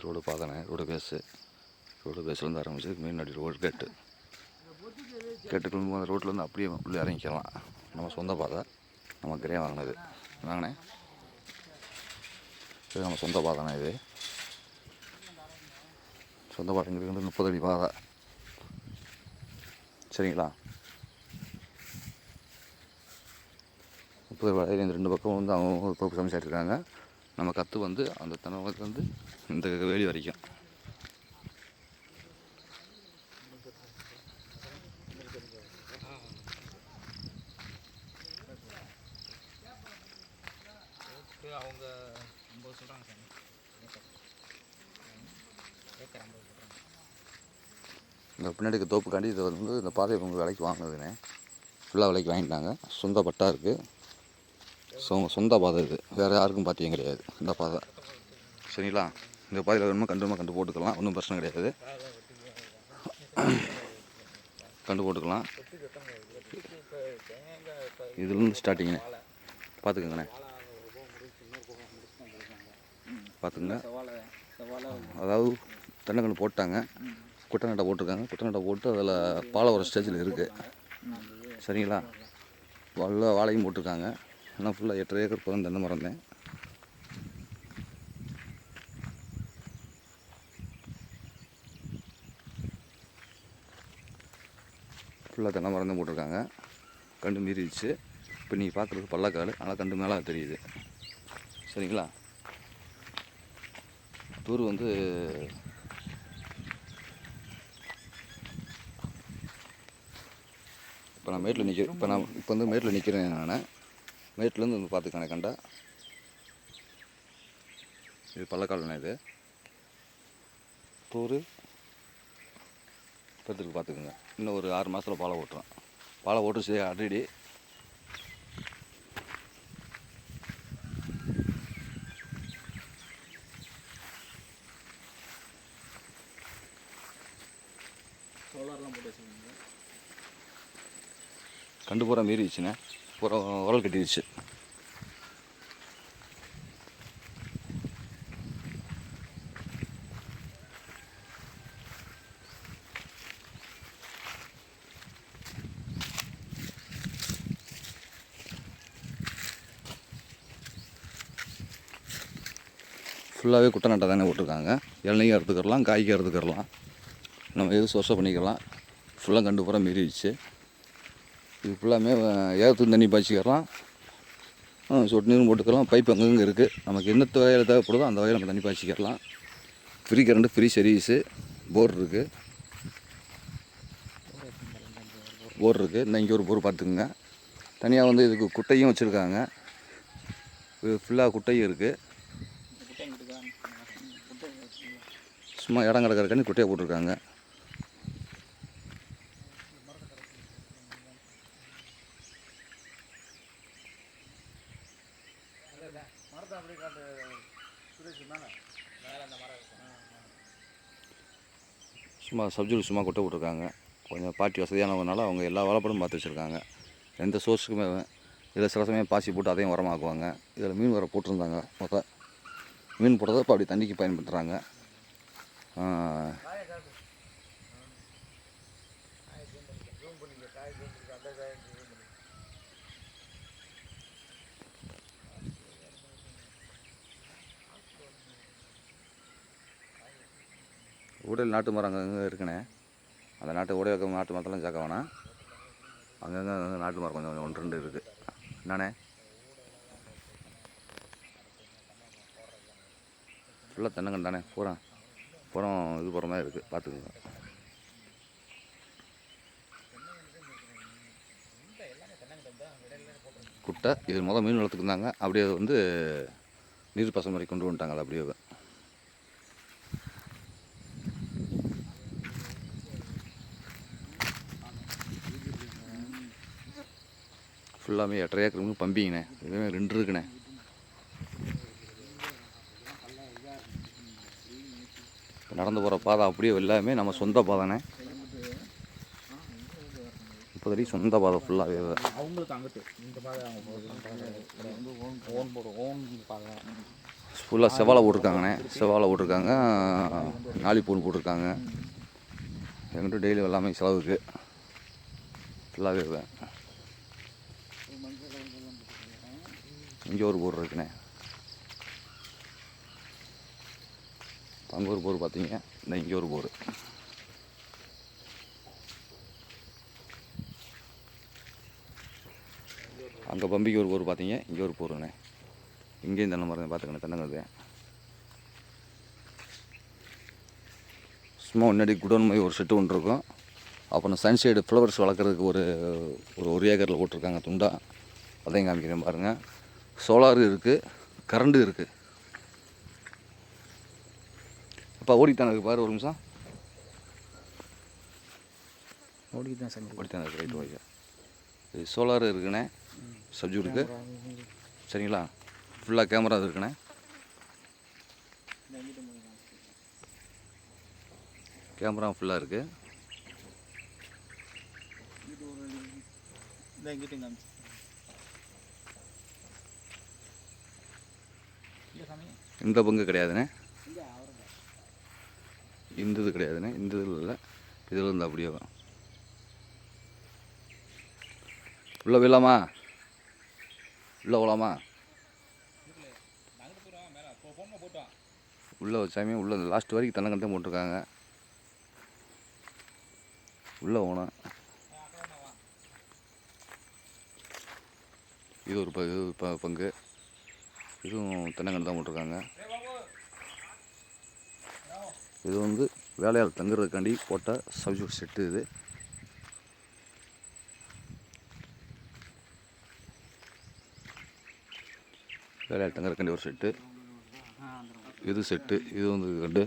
Road பாதானே, road பேஸ்லேருந்து ஆரம்பிச்சு மீனாடி road கேட்டுக்கு அந்த ரோட்லேருந்து அப்படியே உள்ளே இறங்கிக்கலாம். நம்ம சொந்த பாதை, நம்ம கிரே வாங்கினேன். இது நம்ம சொந்த பாதைண்ணே. இது சொந்த பாதைங்கிறது வந்து 30 அடி பாதை. சரிங்களா? 30 அடி பாதையில் இந்த 2 பக்கம் வந்து அவங்க பொறுப்பு சமைச்சிட்ருக்காங்க. நம்ம கற்று வந்து அந்த தென்னமரத்துலேருந்து இந்த வேலி வரைக்கும். அவங்க 50 சொல்கிறாங்க சார். இந்த பின்னாடி தோப்புக்காண்டி இதை வந்து இந்த பாதையை உங்கள் விலைக்கு வாங்கினதுண்ணே. ஃபுல்லாக விலைக்கு வாங்கிட்டாங்க. சொந்த பட்டா இருக்குது. சொந்த பாதை இது. வேறு யாருக்கும் பாத்தியம் கிடையாது இந்த பாதை. சரிங்களா? இந்த பாதையில் வேணுமா கண்டு போட்டுக்கலாம். ஒன்றும் பிரச்சனை கிடையாது. கண்டு போட்டுக்கலாம். இதுலேருந்து ஸ்டார்டிங்கண்ணே. பார்த்துக்கங்கண்ணே. பார்த்துங்க. அதாவது தென்னங்கன்று போட்டாங்க, குட்டை நட்டை போட்டிருக்காங்க. குட்டை நட்டை போட்டு அதில் பாலை ஒரு ஸ்டேஜில் இருக்குது. சரிங்களா? வாழையும் போட்டிருக்காங்க. ஆனால் ஃபுல்லாக 8 ஏக்கர் போதும் தென்னை மரம் தான். ஃபுல்லாக தென்னை மரம் தான் போட்டிருக்காங்க. கண்டு மீறிடுச்சு. இப்போ நீங்கள் பார்க்குறது பள்ளக்காடு, ஆனால் கண்டு மேலே தெரியுது. சரிங்களா? டூர் வந்து இப்போ நான் மேட்டில் நிற்கிறேன். இப்போ வந்து மேட்டில் நிற்கிறேன். நான் மேட்லேருந்து வந்து பார்த்துக்கானே கண்டா இது பள்ளக்காடுண்ணே. இது டூரு பத்துக்கு பார்த்துக்குங்க. இன்னும் ஒரு 6 மாதத்தில் பாலை ஓட்டுறேன். பாலை ஓட்டுச்சு ஆல்ரெடி. கண்டு பூரா மீறிடுச்சுண்ணே. பூரா உரல் கட்டிடுச்சு. ஃபுல்லாகவே குட்டை நட்டை தானே போட்டிருக்காங்க. இளநீங்க அறுத்துக்கிறலாம், காய்க்கு அறுத்துக்கிறலாம், நம்ம எது சொசை பண்ணிக்கலாம். ஃபுல்லாக கண்டு பூரா மீறிடுச்சு. இது ஃபுல்லாமே ஏகத்துக்கு தண்ணி பாய்ச்சிக்கிறலாம், சொட்டு நீரும் போட்டுக்கலாம். பைப் அங்கங்கே இருக்குது. நமக்கு எந்த வகையில் தேவைப்படுதோ அந்த வகையில் நம்ம தண்ணி பாய்ச்சிக்கிறலாம். ஃப்ரீ கரண்ட்டு, ஃப்ரீ சர்வீஸு, போர் இருக்குது. இன்னும் இங்கே ஒரு போர் பார்த்துக்குங்க. தனியாக வந்து இதுக்கு குட்டையும் வச்சுருக்காங்க. இது ஃபுல்லாக குட்டையும் இருக்குது. சும்மா இடம் கிடக்கிறக்காண்டி குட்டையை போட்டிருக்காங்க. சும்மா சப்ஜெக்ட் சும்மா கொட்டை போட்டிருக்காங்க. கொஞ்சம் பாட்டி வசதியானவங்கனால அவங்க எல்லா வாழைப்படும் பார்த்து வச்சுருக்காங்க. எந்த சோர்ஸுக்குமே இதில் சில சமயம் பாசி போட்டு அதையும் உரமாக்குவாங்க. இதில் மீன் வர போட்டிருந்தாங்க. மீன் போடுறத இப்போ அப்படி தண்ணிக்கு பயன்படுத்துகிறாங்க. ஊடையில் நாட்டு மரம் அங்கங்கே இருக்குண்ணே. அந்த ஊடைய வைக்க நாட்டு மரத்தெல்லாம் சேர்க்க வேணாம். அங்கங்கே நாட்டு மரம் கொஞ்சம் 1-2 இருக்குது. என்னண்ணே? ஃபுல்லாக தென்னங்கன்று தானே. பூரம் இது போகிற மாதிரி இருக்குது. பார்த்துக்குங்க. குட்டை இது மீன் வளர்த்துக்கு இருந்தாங்க. அப்படியே வந்து நீர் பசம் மாதிரி கொண்டு வந்துட்டாங்க. அது அப்படியே ஃபுல்லாமே 8 ஏக்கருக்கு பம்பிங்கண்ணே. இதுவே 2 இருக்குண்ணே. நடந்து போகிற பாதை அப்படியே எல்லாமே நம்ம சொந்த பாதைண்ணே. 30 அடி சொந்த பாதை ஃபுல்லாகவே. அவங்களுக்கு அங்கிட்டு இந்த பாதை அவங்க வந்து ஓன் பாதை ஃபுல்லாக செவ்வாழை போட்டிருக்காங்கண்ணே. செவ்வாழை போட்டிருக்காங்க, நாளிப்பூன் போட்டிருக்காங்க. என்கிட்ட டெய்லி எல்லாமே செலவுக்கு ஃபுல்லாகவே. இங்கே ஒரு போர் இருக்குண்ணே. அங்கே ஒரு போர் பார்த்தீங்க, இந்த இங்கே ஒரு போர். அங்கே பம்பிக்கு ஒரு போர் பார்த்தீங்க, இங்கே ஒரு போருண்ணே. இங்கேயும் தென்னை மரம் பார்த்துக்கண்ணே, தென்னங்கிறது சும்மா முன்னாடி குடோன் மாதிரி ஒரு செட்டு ஒன்று இருக்கும். அப்புறம் சன்சைடு ஃப்ளவர்ஸ் வளர்க்குறதுக்கு ஒரு ஏக்கரில் போட்டிருக்காங்க துண்டா. அதையும் காமிக்கிறேன் பாருங்கள். சோலார் இருக்குது, கரண்ட்டு இருக்குது. அப்போ ஓடித்தானே இருக்குது பாரு, ஒரு நிமிஷம். ஓடிதான் சாமி. ஓடித்தானே இருக்குது, ரைட் ஓகே. இது சோலார் இருக்குண்ணே, சப்ஜூ இருக்குது. சரிங்களா, ஃபுல்லாக கேமரா இருக்குண்ணே. கேமரா ஃபுல்லாக இருக்குது. இந்த பங்கு கிடையாதுண்ணே, இந்த இது கிடையாதுண்ணே, இந்த இதில் இல்லை, இதில் இருந்து அப்படியே வரும். உள்ளே போயிடலாமா, உள்ளே போகலாமா? உள்ளே வச்சாமே உள்ளே லாஸ்ட் வரைக்கும் தென்னங்கன்று போட்டிருக்காங்க. உள்ளே போனோம். இது ஒரு பங்கு, இதுவும் தென்னங்கன்று தான் போட்டிருக்காங்க. இது வந்து வேலையாள் தங்குறதுக்காண்டி போட்ட சப்ஜூட் செட்டு. இது வேலையாள் தங்குறதுக்காண்டி ஒரு செட்டு. இது செட்டு, இது வந்து கண்டு.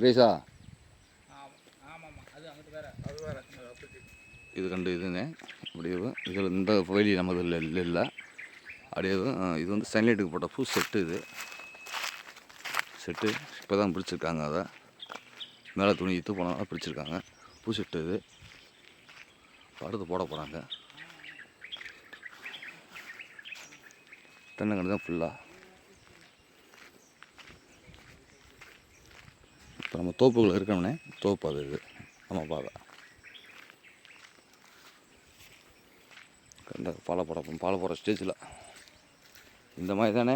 ரேஷா இது கண்டு இதுங்க அப்படியே. இதில் இந்த வழி நமது இல்லை அப்படியே. இது வந்து சன்லைட்டுக்கு போட்ட பூ செட்டு. இது செட்டு இப்போ தான் பிடிச்சிருக்காங்க. அதை மேலே துணி இத்து போனால் பிடிச்சிருக்காங்க. பூ செட்டு இது அடுத்து போட போகிறாங்க. தென்னங்கன்று தான் ஃபுல்லாக. இப்போ நம்ம தோப்புகள் இருக்கணும்னே, தோப்பு அது இது நம்ம பார்க்க. இந்த பாலை போகிற ஸ்டேஜில் இந்த மாதிரி தானே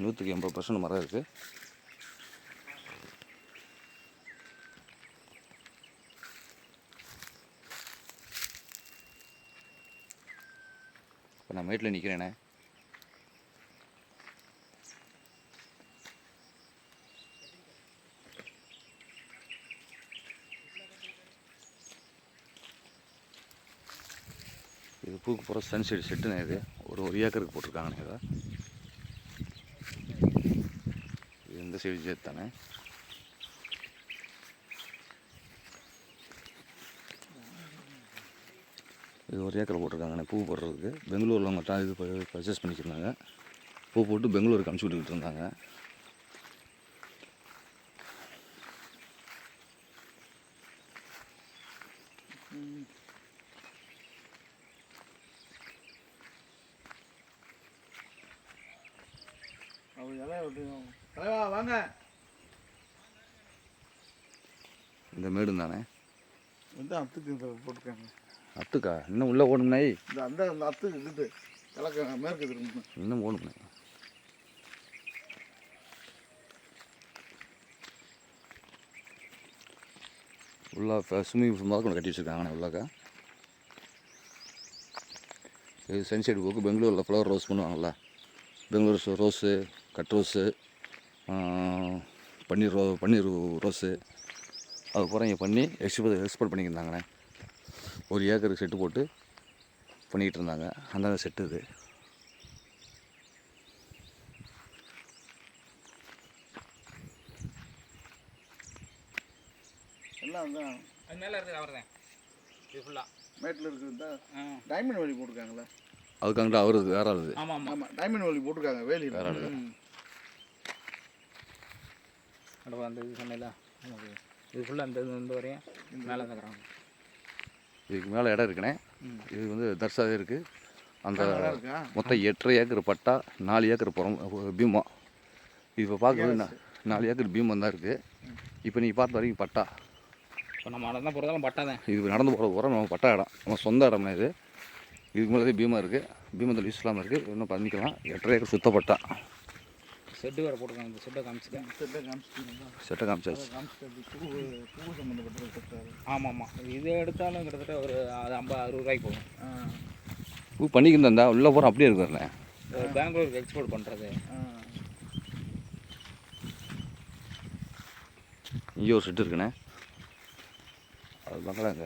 180% மரம் இருக்குது. இப்போ நான் மேட்டில் நிற்கிறேனே. இது பூக்கு போகிற சன்சைடு செட்டுண்ணே. இது ஒரு ஏக்கருக்கு போட்டிருக்காங்கண்ணே. இதை இது இந்த சைடு சேர்த்து தானே. இது ஒரு ஏக்கரை போட்டிருக்காங்கண்ணே பூ போடுறதுக்கு. பெங்களூரில் மட்டும் இது பர்ச்சேஸ் பண்ணிக்கிருந்தாங்க. பூ போட்டு பெங்களூருக்கு அனுப்பிச்சி விட்டுக்கிட்டு இருந்தாங்க. வாங்க. இந்த மேடு தானே. வந்து அத்துக்கு போட்டுருக்காங்க. அத்துக்கா இன்னும் உள்ளே ஓடணும்னே. இந்த அந்த அத்துக்கு இருக்குது கிழக்கு மேற்கு இருக்கு. இன்னும் ஓடணும்னே. உள்ளே ஸ்விம்மிங் பூல் மாதிரி கொண்டு கட்டி வச்சுருக்காங்கண்ணே உள்ளாக்கா. இது சன்சைடு போக்கு பெங்களூரில் ஃப்ளவர் ரோஸ் பண்ணுவாங்கள்ல, Bangalore rose, cut rose, paneer rose, அது பூரா இங்கே பண்ணி எக்ஸ்போர்ட் பண்ணிக்கிருந்தாங்கண்ணே. ஒரு ஏக்கருக்கு செட்டு போட்டு பண்ணிக்கிட்டு இருந்தாங்க. அந்த செட்டு இது. எல்லாம் தான் அது மேலே இருக்குது. அவர் தான் இது ஃபுல்லாக மேட்டில் இருக்குது தான். டைமண்ட் வேலி போட்டிருக்காங்களே, அதுக்காங்கிட்ட அவருக்கு வேற ஆளுது. ஆமாம் ஆமாம் டைமண்ட் வேலி போட்டிருக்காங்க. வேலி வேற ஆளு. அந்த அந்த இது சொன்னல இது ஃபுல்லாக இந்த வரையும் மேலே இருக்கிறாங்க. இதுக்கு மேலே இடம் இருக்குண்ணே. இது வந்து தர்சாவே இருக்குது. அந்த இருக்கா? மொத்தம் 8.5 ஏக்கர் பட்டா, 4 ஏக்கர் பீமம். இப்போ பார்க்குறது 4 ஏக்கர் பீமம் தான் இருக்குது. இப்போ நீங்கள் பார்த்த வரைக்கும் பட்டா. இப்போ நம்ம நடந்தால் போகிறதாலும் பட்டா தான். இது நடந்து போகிற போகிற நம்ம பட்டா இடம், நம்ம சொந்த இடம்னா இது. இதுக்கு மேலே பீமம் இருக்குது, பீமத்தில் யூஸ் இல்லாமல் இருக்குது. இன்னும் பண்ணிக்கலாம். 8.5 ஏக்கர் சுத்த பட்டா. செட்டு வேறு போட்டுருக்காங்க. இந்த செட்டை காமிச்சிட்டேன். செட்டை காமிச்சாச்சு. பூ சம்மந்தப்பட்ட. ஆமாம். இது எடுத்தாலும் கிட்டத்தட்ட ஒரு 50-60 ரூபாய்க்கு போகும். பூ பண்ணிக்கிருந்தா உள்ளே போகிறோம் அப்படியே இருக்குறேன். பெங்களூருக்கு எக்ஸ்போர்ட் பண்ணுறது. இங்கே ஒரு செட்டு இருக்குண்ணே. அது பார்க்கலாங்க.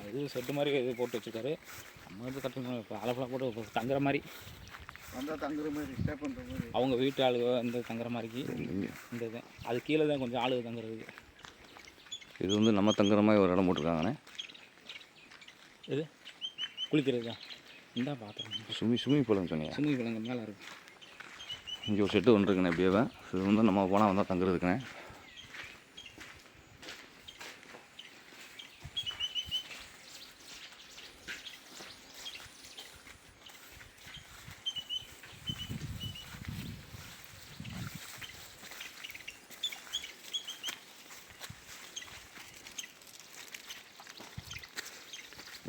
இது செட்டு மாதிரி இது போட்டு வச்சுருக்காரு. நம்ம வந்து கட்டணும் இப்போ அளவுலாம் போட்டு தங்குற மாதிரி. வந்தால் தங்குற மாதிரி, ஸ்டே பண்ணுற மாதிரி. அவங்க வீட்டு ஆளுக இந்த தங்குற மாதிரிக்கு இந்த இது. அது கீழே தான் கொஞ்சம் ஆளுக தங்குறதுக்கு. இது வந்து நம்ம தங்குற மாதிரி ஒரு இடம் போட்டிருக்காங்கண்ணே. இது குளிக்கிறது தான். இந்த பாத்திரம் ஸ்விம்மிங் பூல்னு சொன்னீங்க. ஸ்விம்மிங் பூல் அங்கே மேலே இருக்குது. இங்கே ஒரு செட்டு ஒன்று இருக்குண்ணே. இப்படியே இது வந்து நம்ம போனால் வந்தால் தங்குறதுக்குண்ணே.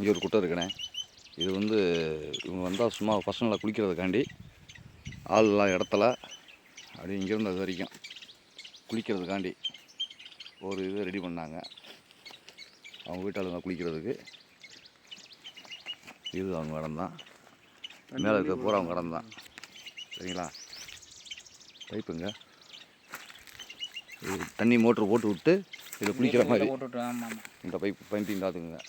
இங்கே ஒரு குட்டை இருக்குண்ணே. இது வந்து இவங்க வந்தால் சும்மா பசங்களை குளிக்கிறதுக்காண்டி ஆள்லாம் இடத்துல அப்படி இங்கேருந்து அது வரைக்கும் குளிக்கிறதுக்காண்டி ஒரு இது ரெடி பண்ணாங்க. அவங்க வீட்டாளுங்க குளிக்கிறதுக்கு. இது அவங்க இடம் தான். மேலே இருக்க பூரா அவங்க இடம் தான். சரிங்களா? பைப்புங்க. இது தண்ணி மோட்ரு போட்டு விட்டு இதில் குளிக்கிற மாதிரி போட்டுவிட்டு. ஆமாம். இந்த பைப்பிங் தாத்துக்குங்க.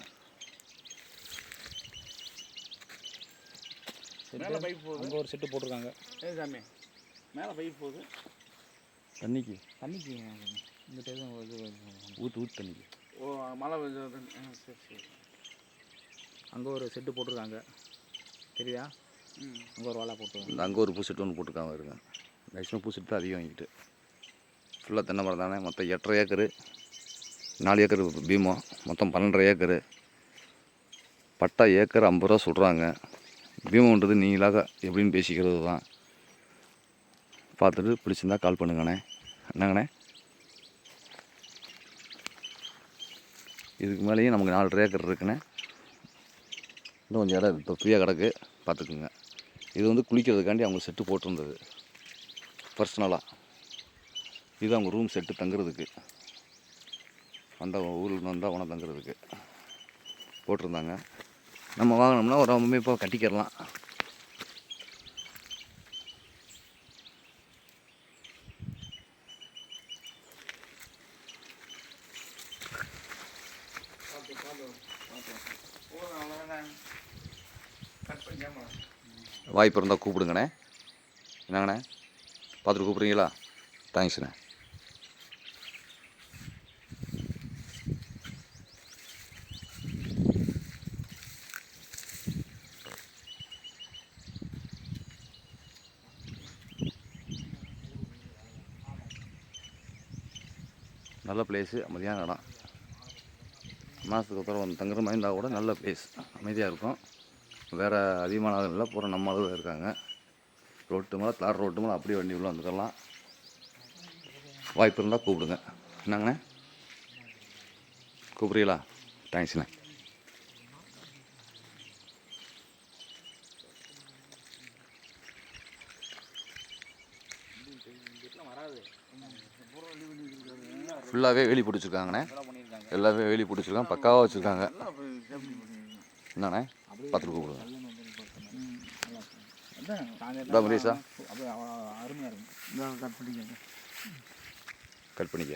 மேலே பைப் போகுது. அங்கே ஒரு செட்டு போட்டிருக்காங்க. சாமி மேலே பைப் போகுது. தண்ணிக்கு இந்த டைம் இது ஊற்று தண்ணிக்கு. ஓ, மழை பெஞ்சு. சரி. அங்கே ஒரு செட்டு போட்டிருக்காங்க. தெரியுதா? அங்கே ஒரு வாழை போட்டு. அங்கே ஒரு பூ செட்டு ஒன்று போட்டிருக்காங்க. இருங்க, மேக்ஸிமம் பூ செட்டு தான் அதிகம் வாங்கிட்டு. ஃபுல்லாக தென்னை மரம் தானே. மொத்தம் 8.5 ஏக்கரு, 4 ஏக்கர் பீமம், மொத்தம் 12.5 ஏக்கரு. பட்டா ஏக்கர் 50 ரூபா சொல்கிறாங்க. பீமம்ன்றது நீங்களாக எப்படின்னு பேசிக்கிறது தான். பார்த்துட்டு பிடிச்சிருந்தா கால் பண்ணுங்கண்ணே. என்னங்கண்ணே, இதுக்கு மேலேயும் நமக்கு 4.5 ஏக்கர் இருக்குண்ணே. இன்னும் கொஞ்சம் இடம் இப்போ ஃப்ரீயாக கிடக்கு, பார்த்துக்குங்க. இது வந்து குளிக்கிறதுக்காண்டி அவங்க செட்டு போட்டிருந்தது பர்சனலாக. இது அவங்க ரூம் செட்டு தங்குறதுக்கு, வந்தால் ஊரில் வந்தால் உன தங்குறதுக்கு போட்டிருந்தாங்க. நம்ம வாங்கினோம்னா ஒரு அமைப்பாக கட்டிக்கிறலாம். வாய்ப்பு இருந்தால் கூப்பிடுங்கண்ணே. என்னங்கண்ணே, பார்த்துட்டு கூப்பிட்றீங்களா? தேங்க்ஸ்ண்ணே. நல்ல பிளேஸு, அமைதியான இடம். மாதத்துக்கு அப்புறம் வந்து தங்குற மாதிரி இருந்தால் கூட நல்ல பிளேஸ், அமைதியாக இருக்கும். வேறு அதிகமான ஆளுகள் இல்லை, பூரா நம்ம அளவு இருக்காங்க. ரோட்டு மேலே, தார் ரோட்டு மேலே அப்படியே வண்டி உள்ள வந்துக்கலாம். வாய்ப்பு இருந்தால் கூப்பிடுங்க. என்னங்கண்ணே, கூப்பிட்றீங்களா? தேங்க்ஸ்ண்ணே. ஃபுல்லாகவே வேலி பிடிச்சிருக்காங்கண்ணே. எல்லாமே வேலி பிடிச்சிருக்காங்க, பக்காவாக வச்சுருக்காங்க. என்னண்ணே, பார்த்துட்டு கூப்பிடுங்க. இதான் மரீஷா, அருமையாக இருக்கும். கட் பண்ணிக்க. கட் பண்ணிக்க.